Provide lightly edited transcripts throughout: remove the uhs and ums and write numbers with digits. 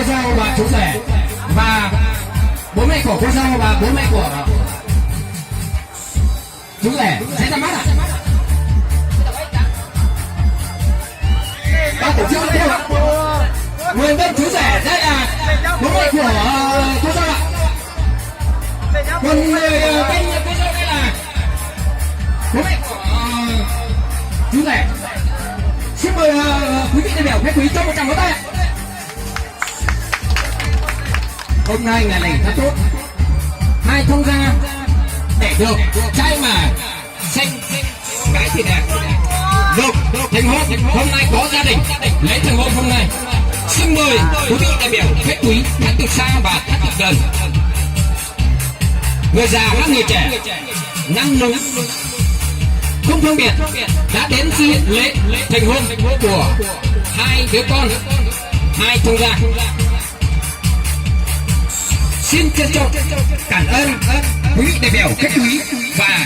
dâu và chú rể và bố mẹ của cô dâu và bố mẹ của chú rể sẽ ra mắt ạ. Ban tổ chức tiếp ạ. Người bên chú rể đây là bố mẹ của cô dâu ạ. Còn người bên cô dâu đây là bố mẹ của chú rể. Xin mời quý vị đại biểu khách quý cho một tràng vỗ tay ạ. Hôm nay là ngày rất tốt, hai thông gia để được trai mà xanh gái thì đẹp được thành hôn. Hôm nay có gia đình lấy thành hôn hôm nay. Xin mời quý vị đại biểu khách quý khách từ xa và khách từ gần, người già các người trẻ, năng nóng không phân biệt đã đến dự lễ thành hôn của hai đứa con, hai thông gia. Xin trân trọng cảm ơn quý vị đại biểu khách quý và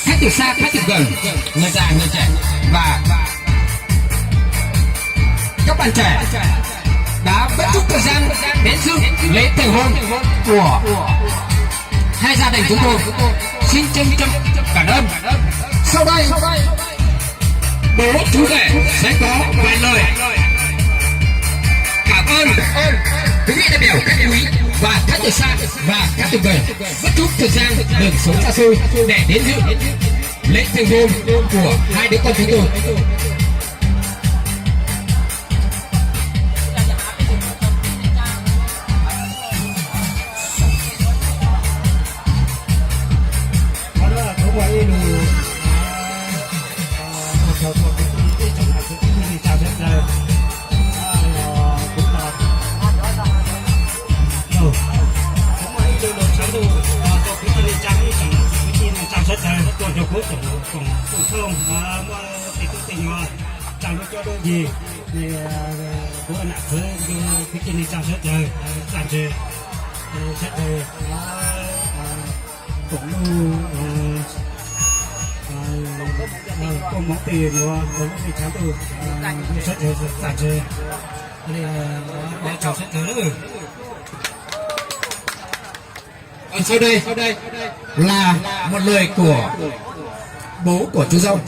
khách từ xa khách từ gần, người già người trẻ và các bạn trẻ đã bất chút thời gian đến dự lễ thành hôn của hai gia đình chúng tôi. Xin trân trọng cảm ơn. Sau đây bố chú rể sẽ có vài lời cảm ơn quý vị đại biểu khách quý và khách từ xa và khách từ gần bất chút thời gian đường sống xa xôi để đến dự lễ thành hôn của hai đứa con chúng tôi. gì thì của anh ạ với cái kinh trong rất rồi làm gì rất là cũng không món tiền rồi cũng thì cháu từ rất là làm gì đây là cháu rất lớn rồi. Sau đây là một lời của bố của chú dâu.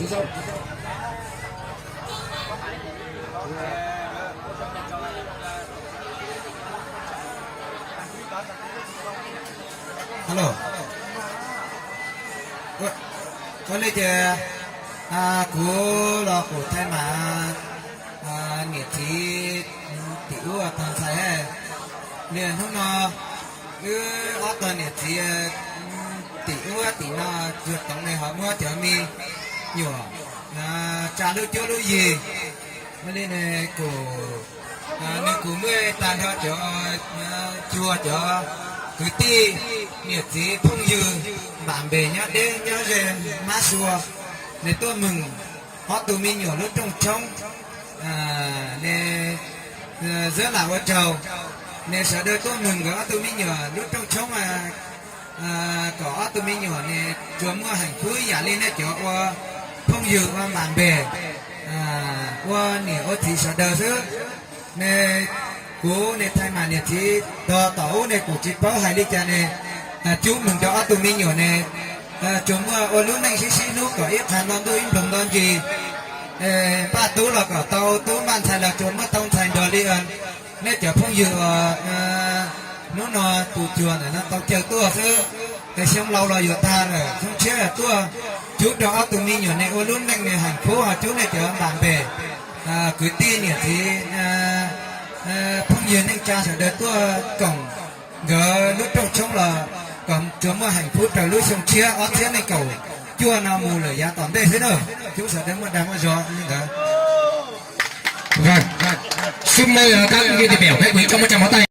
Hello. Có lẽ giờ của lo của thay mà nghĩa thì tiểu thằng sai liền hôm nọ cứ ở tuần nghĩa thì tiểu nó vượt tổng này họ mua chở mi nhiều trả lưu chưa lưu gì nên này của nên của mươi tàn họ cho chùa cho cứ ti nhiệt gì thông dư bạn bè nhá đến nhá về má xua nên tôi mừng họ tụi mình nhỏ lúc trong nên rất là quan trọng nên sợ đôi tôi mừng có tụi mình nhỏ lúc trong mà có tụi mình nhỏ này chúa mua hành phúc giả lên này chỗ thông dư và bạn bè qua nè ở thị xã đời thứ nên cố này thay mà này thì tàu này của chị báo hai đi cha này chú mừng cho tụi mình nhỏ này chúng ở lúc này xí lúc có ít thành đoàn tôi đồng đoàn gì ba tú là có tàu tú ban thay là chúng mất tông thành đồ đi ơn nên chờ phong dự nó tụ chùa này nó tàu chờ tua thứ cái xong lâu rồi ta rồi không chết là tua chú cho tụi mình nhỏ này ở lúc này thành phố họ chú này chờ bạn bè cưới tiên này thì phong nhiên anh cha sẽ đợi tôi cổng gỡ lúc trong là còn chúng mà hạnh phúc trời lúc xong chia ở thế này cầu chua nào mù lời giá toàn đây thế nào chú sẽ đến một đám gió như thế. Vâng, xin mời các vị đại biểu khách quý trong một tràng pháo tay.